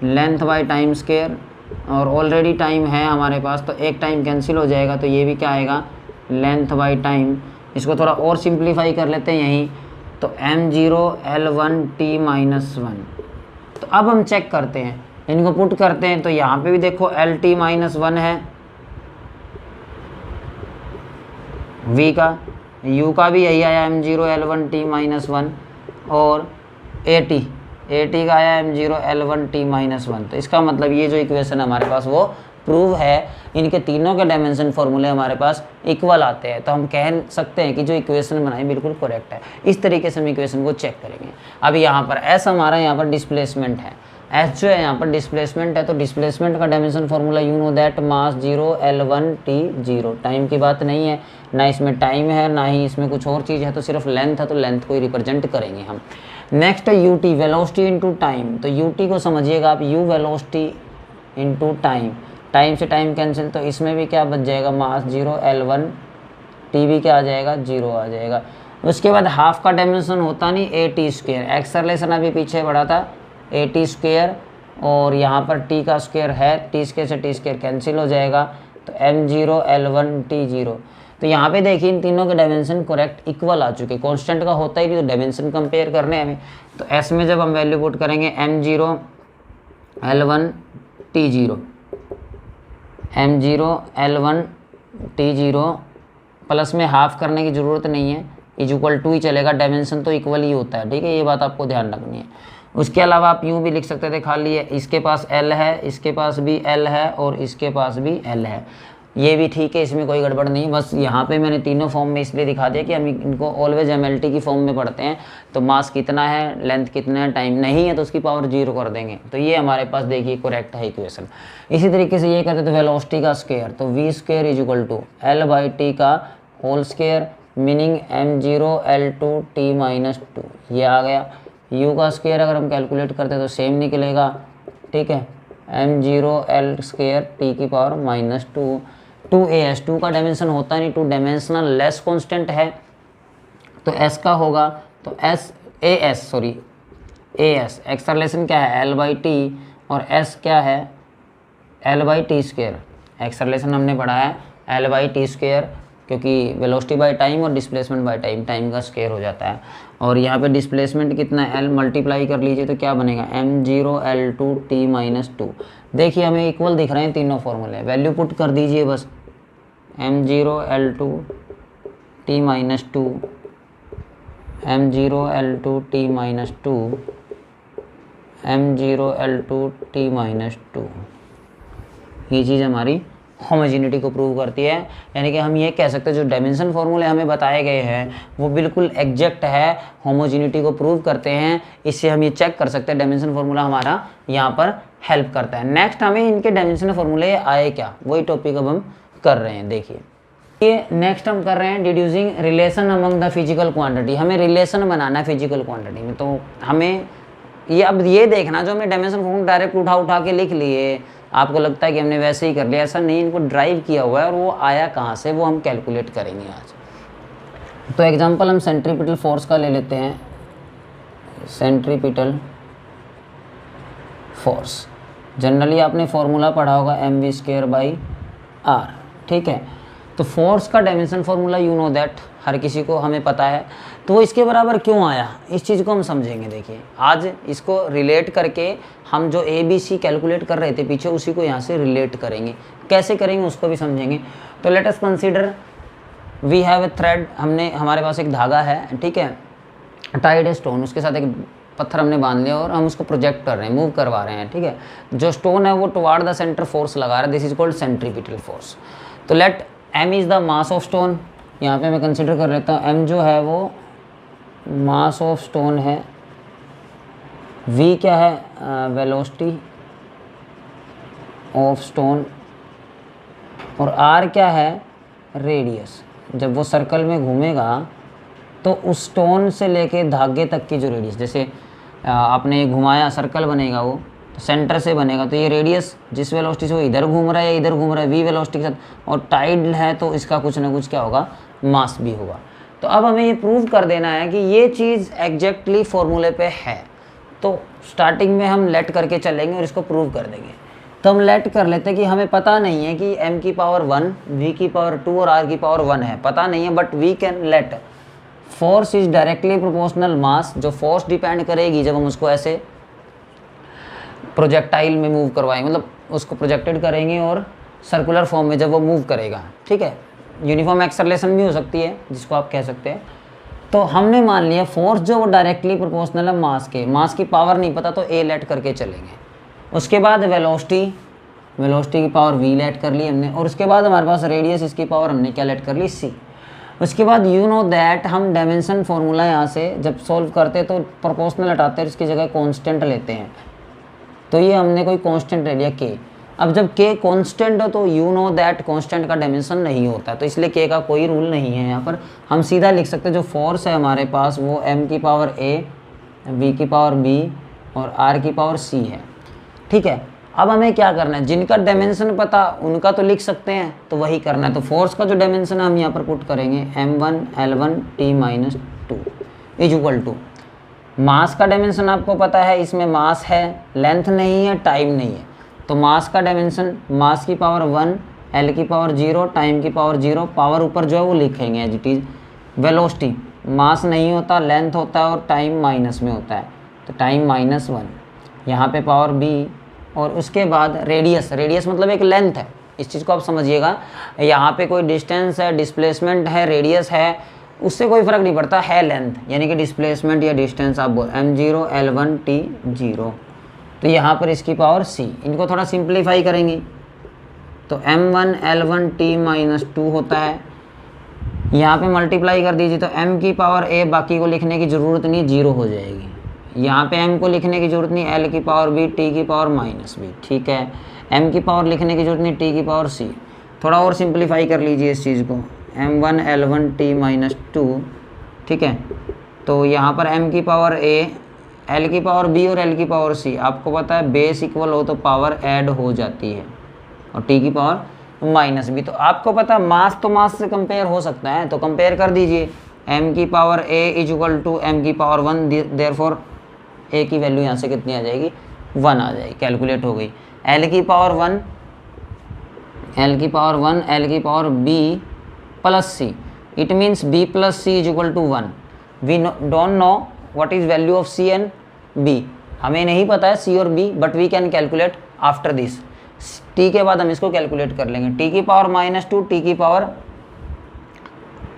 लेंथ बाई टाइम स्क्वायर, और ऑलरेडी टाइम है हमारे पास, तो एक टाइम कैंसिल हो जाएगा, तो ये भी क्या आएगा, लेंथ बाई टाइम। इसको थोड़ा और सिंप्लीफाई कर लेते हैं यहीं, तो m0 L1t-1। तो अब हम चेक करते हैं, इनको पुट करते हैं। तो यहाँ पे भी देखो LT-1 है V का, U का भी यही आया M0L1T-1 और AT का आया M0L1T-1। तो इसका मतलब ये जो इक्वेशन हमारे पास वो प्रूव है, इनके तीनों के डायमेंशन फॉर्मूले हमारे पास इक्वल आते हैं। तो हम कह सकते हैं कि जो इक्वेशन बनाई बिल्कुल करेक्ट है। इस तरीके से हम इक्वेशन को चेक करेंगे। अब यहाँ पर S हमारा यहाँ पर डिस्प्लेसमेंट है, S जो है यहाँ पर डिस्प्लेसमेंट है। तो डिस्प्लेसमेंट का dimension formula you know that mass 0 L1 T 0। Time की बात नहीं है, ना इसमें टाइम है ना ही इसमें कुछ और चीज़ है, तो सिर्फ लेंथ है, तो लेंथ को ही रिप्रेजेंट करेंगे हम। नेक्स्ट है UT वेलोसिटी इनटू टाइम। तो UT को समझिएगा आप U velocity into time, time से टाइम कैंसिल, तो इसमें भी क्या बच जाएगा मास 0 L1 T भी क्या आ जाएगा 0 आ जाएगा। उसके बाद हाफ का डायमेंशन होता नहीं AT², एक्सेलरेशन अभी पीछे बढ़ा था AT², और यहाँ पर T का स्क्वायर है, T² से T² कैंसिल हो जाएगा, तो M0 L1 T 0। तो यहाँ पे देखिए इन तीनों के डायमेंशन करेक्ट इक्वल आ चुके, कांस्टेंट का होता ही नहीं, तो डायमेंशन कंपेयर करने हमें। तो S में जब हम वैल्यू पुट करेंगे M0 L1 T 0, M0 L1 T 0 plus में हाफ करने की ज़रूरत नहीं है, इक्वल टू ही चलेगा, डायमेंशन तो इक्वल ही होता है, ठीक है, ये बात आपको ध्यान रखनी है। उसके अलावा आप यूँ भी लिख सकते थे खाली है, इसके पास L है, इसके पास भी L है और इसके पास भी L है, ये भी ठीक है, इसमें कोई गड़बड़ नहीं। बस यहाँ पे मैंने तीनों फॉर्म में इसलिए दिखा दिया कि हम इनको ऑलवेज MLT की फॉर्म में पढ़ते हैं। तो मास कितना है, लेंथ कितना है, टाइम नहीं है तो उसकी पावर 0 कर देंगे। तो ये हमारे पास देखिए करेक्ट है इक्वेशन। इसी तरीके से ये करते तो वेलोसिटी का स्क्वायर, तो V² = L/T का whole square, meaning M0 L2 T-2 ये आ गया। U का स्क्वायर अगर हम कैलकुलेट करते तो सेम निकलेगा, ठीक है, M0 L² T⁻²। 2AS, 2 का डायमेंशन होता नहीं, 2 डायमेंशनल लेस कांस्टेंट है, तो S का होगा तो AS एक्सेलरेशन क्या है L/T और S क्या है L/T²। एक्सेलरेशन हमने पढ़ा है L/T², क्योंकि वेलोसिटी बाय टाइम और डिस्प्लेसमेंट बाय टाइम, टाइम का स्क्वायर हो जाता है। और यहाँ पे डिस्प्लेसमेंट कितना है, L मल्टीप्लाई कर लीजिए तो क्या बनेगा M0 L2 T-2। देखिए हमें इक्वल दिख रहे हैं तीनों फॉर्मूले, वैल्यू पुट कर दीजिए बस, M0 L2 T-2, M0 L2 T-2, M0 L2 T-2। ये चीज़ हमारी होमोजेनिटी को प्रूव करती है। यानी कि हम ये कह सकते हैं जो डायमेंशन फॉर्मूले हमें बताए गए हैं वो बिल्कुल एग्जैक्ट है, होमोजेनिटी को प्रूव करते हैं। इससे हम ये चेक कर सकते हैं डायमेंशन फार्मूला हमारा यहाँ पर हेल्प करता है। नेक्स्ट हमें इनके डायमेंशन फार्मूले आए क्या, वही टॉपिक अब हम कर रहे हैं। देखिए ये नेक्स्ट हम कर रहे हैं deducing relation among the physical quantity. हमें रिलेशन बनाना है फिजिकल क्वांटिटी में, तो हमें ये अब ये देखना जो हमने डायमेंशन फॉर्मूला डायरेक्ट उठा के लिख लिए, आपको लगता है कि हमने वैसे ही कर लिया, ऐसा नहीं, इनको ड्राइव किया हुआ है और वो आया कहाँ से वो हम कैलकुलेट करेंगे आज। तो एग्जांपल हम सेंट्रीपिटल फोर्स का ले लेते हैं, सेंट्रीपिटल फोर्स। जनरली आपने फॉर्मूला पढ़ा होगा mv²/r, ठीक है। तो फोर्स का dimension formula you know that, हर किसी को हमें पता है। तो वो इसके बराबर क्यों आया, इस चीज़ को हम समझेंगे। देखिए आज इसको रिलेट करके हम जो ABC कैलकुलेट कर रहे थे पीछे, उसी को यहाँ से रिलेट करेंगे। कैसे करेंगे उसको भी समझेंगे। तो let us consider we have a thread, हमारे पास एक धागा है, ठीक है, टाइड ए स्टोन, उसके साथ एक पत्थर हमने बांध लिया और हम उसको प्रोजेक्ट कर रहे हैं, मूव करवा रहे हैं, ठीक है। जो स्टोन है वो टुवार्ड द सेंटर फोर्स लगा रहा है, this is called centripetal force. तो let m is the mass of stone, यहाँ पे मैं कंसिडर कर लेता हूँ m जो है वो मास ऑफ स्टोन है, v क्या है वेलोसिटी ऑफ स्टोन, और r क्या है रेडियस। जब वो सर्कल में घूमेगा तो उस स्टोन से लेके धागे तक की जो रेडियस, जैसे आपने घुमाया सर्कल बनेगा, वो तो सेंटर से बनेगा, तो ये रेडियस जिस वेलोसिटी से वो इधर घूम रहा है या इधर घूम रहा है v वेलोसिटी के साथ, और टाइड है तो इसका कुछ ना कुछ क्या होगा, मास भी होगा। तो अब हमें ये प्रूव कर देना है कि ये चीज़ एग्जैक्टली फॉर्मूले पे है। तो स्टार्टिंग में हम लेट करके चलेंगे और इसको प्रूव कर देंगे। तो हम लेट कर लेते हैं कि हमें पता नहीं है कि m की पावर 1, v की पावर 2 और r की पावर 1 है, पता नहीं है, but we can let force is directly proportional mass. जो फोर्स डिपेंड करेगी जब हम उसको ऐसे प्रोजेक्टाइल में मूव करवाएंगे, मतलब उसको प्रोजेक्टेड करेंगे और सर्कुलर फॉर्म में जब वो मूव करेगा, ठीक है। यूनिफॉर्म एक्सेलरेशन भी हो सकती है जिसको आप कह सकते हैं। तो हमने मान लिया फोर्स जो वो डायरेक्टली प्रोपोर्शनल है मास के, मास की पावर नहीं पता तो ए लेट करके चलेंगे। उसके बाद वेलोसिटी की पावर वी लेट कर ली हमने, और उसके बाद हमारे पास रेडियस, इसकी पावर हमने क्या लेट कर ली, सी। उसके बाद यू नो दैट हम डायमेंशन फार्मूला यहाँ से जब सॉल्व करते हैं तो प्रोपोर्शनल हटाते हैं, इसकी जगह कांस्टेंट लेते हैं। तो ये हमने कोई कांस्टेंट ले लिया के। अब जब के कांस्टेंट हो तो यू नो दैट कांस्टेंट का डायमेंशन नहीं होता, तो इसलिए के का कोई रूल नहीं है यहाँ पर। हम सीधा लिख सकते हैं जो फोर्स है हमारे पास वो m की पावर a, v की पावर b और r की पावर c है, ठीक है। अब हमें क्या करना है, जिनका डायमेंशन पता उनका तो लिख सकते हैं, तो वही करना है। तो फोर्स का जो डायमेंशन है हम यहाँ पर पुट करेंगे m1 L1 T-2 is equal to, मास का डायमेंशन आपको पता है, इसमें मास है, लेंथ नहीं है, टाइम नहीं है। तो मास का डायमेंशन, मास की पावर 1, L की पावर 0, टाइम की पावर 0, पावर ऊपर जो है वो लिखेंगे एज इट इज़। वेलोसिटी, मास नहीं होता, लेंथ होता है और टाइम माइनस में होता है, तो टाइम -1, यहाँ पे पावर b। और उसके बाद रेडियस मतलब एक लेंथ है, इस चीज़ को आप समझिएगा। यहाँ पे कोई डिस्टेंस है, डिस्प्लेसमेंट है, रेडियस है, उससे कोई फ़र्क नहीं पड़ता, है लेंथ, यानी कि डिस्प्लेसमेंट या डिस्टेंस आप बोल m0 L1 T0। तो यहाँ पर इसकी पावर c, इनको थोड़ा सिंप्लीफाई करेंगे तो m1 L1 T-2 होता है। यहाँ पे मल्टीप्लाई कर दीजिए तो m की पावर a, बाकी को लिखने की ज़रूरत नहीं, 0 हो जाएगी। यहाँ पे m को लिखने की ज़रूरत नहीं, L की पावर b, T की पावर -b, ठीक है। m की पावर लिखने की ज़रूरत नहीं, T की पावर c। थोड़ा और सिंप्लीफाई कर लीजिए इस चीज़ को, m1 L1 T-2, ठीक है। तो यहाँ पर m की पावर a, L की पावर b और L की पावर c, आपको पता है बेस इक्वल हो तो पावर ऐड हो जाती है, और T की पावर -b। तो आपको पता है मास तो मास से कंपेयर हो सकता है, तो कंपेयर कर दीजिए, m की power a is equal to m की पावर 1, देयरफॉर a की वैल्यू यहाँ से कितनी आ जाएगी, 1 आ जाएगी, कैलकुलेट हो गई। L की पावर 1, L की power b plus c, it means b plus c is equal to 1। We don't know what is value of c and b, हमें नहीं पता है c और b, but we can calculate after this. t के बाद हम इसको calculate कर लेंगे, t की पावर -2, t की पावर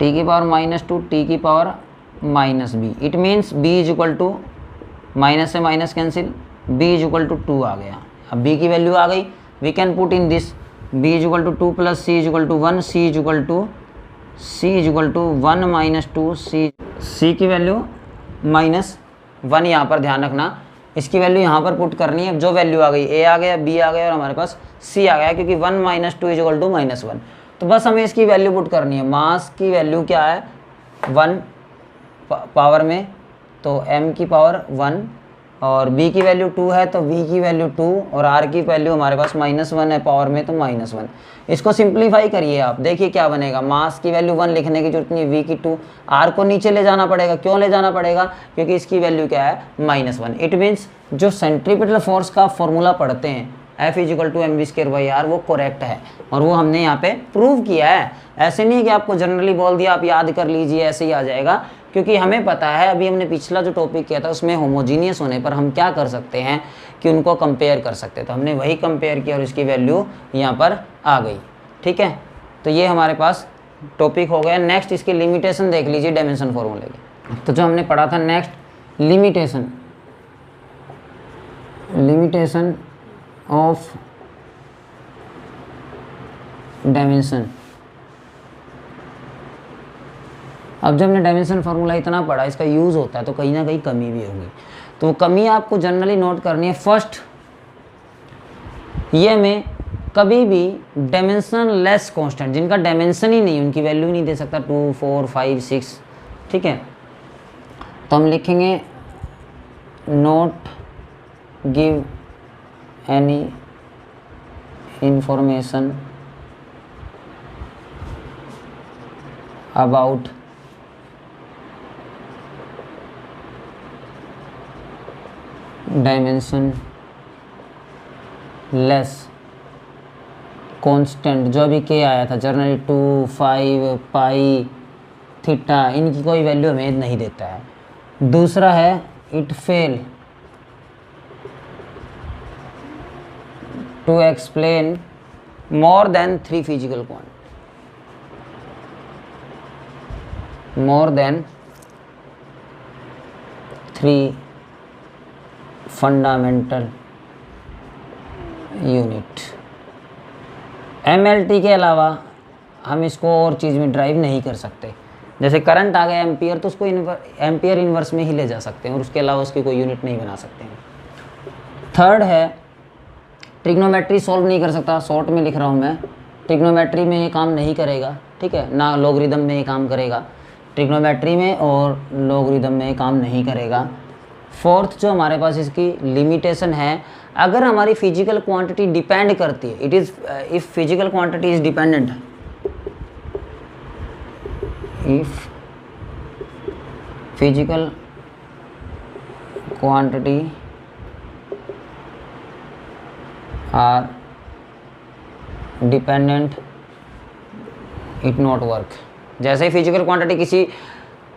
-2, t की power -b, it means b is equal to, minus से minus cancel, b is equal to 2 आ गया। अब b की वैल्यू आ गई, we can put in this, b is equal to 2 plus c is equal to 1, c is equal to 1 minus 2, c की value -1, यहाँ पर ध्यान रखना, इसकी वैल्यू यहाँ पर पुट करनी है। जो वैल्यू आ गई, a आ गया, b आ गया और हमारे पास c आ गया, क्योंकि 1 - 2 इज इक्वल टू -1। तो बस हमें इसकी वैल्यू पुट करनी है। मास की वैल्यू क्या है, 1 पावर में, तो m की पावर 1, और b की वैल्यू 2 है तो v की वैल्यू 2, और r की वैल्यू हमारे पास -1 है पावर में, तो -1। इसको सिंप्लीफाई करिए आप, देखिए क्या बनेगा। मास की वैल्यू 1 लिखने की जरूरत नहीं, v की 2, r को नीचे ले जाना पड़ेगा। क्यों ले जाना पड़ेगा, क्योंकि इसकी वैल्यू क्या है, -1। इट मीन्स जो सेंट्रीपिटल फोर्स का फॉर्मूला पढ़ते हैं F is equal to mv²/r, वो करेक्ट है, और वो हमने यहाँ पे प्रूव किया है। ऐसे नहीं कि आपको जनरली बोल दिया आप याद कर लीजिए ऐसे ही आ जाएगा, क्योंकि हमें पता है, अभी हमने पिछला जो टॉपिक किया था उसमें होमोजीनियस होने पर हम क्या कर सकते हैं कि उनको कंपेयर कर सकते हैं। तो हमने वही कंपेयर किया और इसकी वैल्यू यहाँ पर आ गई, ठीक है। तो ये हमारे पास टॉपिक हो गया। नेक्स्ट इसकी लिमिटेशन देख लीजिए डायमेंशन फॉर्मूले की। तो जो हमने पढ़ा था नेक्स्ट, लिमिटेशन ऑफ डायमेंशन। अब जब हमने डायमेंशन फार्मूला इतना पढ़ा, इसका यूज़ होता है तो कहीं ना कहीं कमी भी होगी, तो कमी आपको जनरली नोट करनी है। फर्स्ट, ये में कभी भी डायमेंशन लेस कांस्टेंट, जिनका डायमेंशन ही नहीं, उनकी वैल्यू नहीं दे सकता 2, 4, 5, 6, ठीक है। तो हम लिखेंगे note give any information about dimension less constant. जो अभी के आया था जनरली 2, 5, पाई, थीटा, इनकी कोई वैल्यू हमें नहीं देता है। दूसरा है it fail to explain more than 3 physical quantity, more than 3 fundamental unit। MLT के अलावा हम इसको और चीज़ में ड्राइव नहीं कर सकते। जैसे करंट आ गया एम्पियर, तो उसको एम्पियर इन्वर्स में ही ले जा सकते हैं और उसके अलावा उसकी कोई यूनिट नहीं बना सकते हैं। थर्ड है ट्रिग्नोमेट्री सॉल्व नहीं कर सकता, शॉर्ट में लिख रहा हूँ मैं। ट्रिग्नोमेट्री में ये काम नहीं करेगा, ठीक है ना, लॉगरिदम में ये काम करेगा, ट्रिग्नोमेट्री में और लॉगरिदम में काम नहीं करेगा। फोर्थ जो हमारे पास इसकी लिमिटेशन है, अगर हमारी फिजिकल क्वांटिटी डिपेंड करती है, it is if physical quantity is dependent, if physical quantity are dependent it not work. जैसे ही फिजिकल क्वांटिटी किसी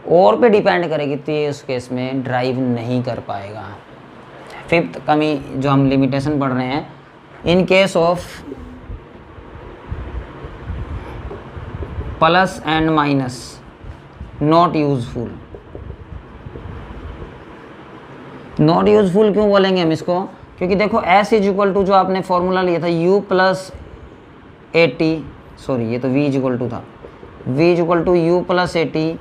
और पे डिपेंड करेगी तो ये उस केस में ड्राइव नहीं कर पाएगा। फिफ्थ कमी जो हम लिमिटेशन पढ़ रहे हैं, in case of plus and minus not useful. Not useful क्यों बोलेंगे हम इसको, क्योंकि देखो S इज इक्वल टू जो आपने फॉर्मूला लिया था U प्लस 80, सॉरी ये तो V इज इक्वल टू था, V is equal to U plus 80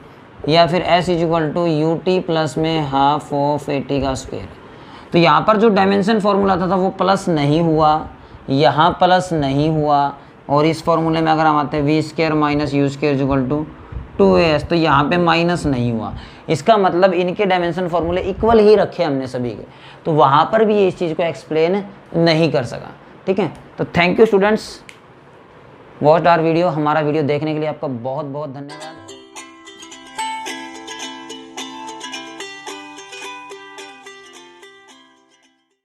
या फिर S is equal to UT plus में हाफ ऑफ 80 का स्क्वायर। तो यहाँ पर जो डायमेंशन फार्मूला था वो प्लस नहीं हुआ, यहाँ प्लस नहीं हुआ, और इस फार्मूले में अगर हम आते हैं V square minus U square is equal to 2AS, तो यहाँ पे माइनस नहीं हुआ। इसका मतलब इनके डायमेंशन फार्मूले इक्वल ही रखे हमने सभी के, तो वहाँ पर भी ये इस चीज़ को एक्सप्लेन नहीं कर सका। ठीक है, तो thank you students, watch our video. हमारा वीडियो देखने के लिए आपका बहुत बहुत धन्यवाद।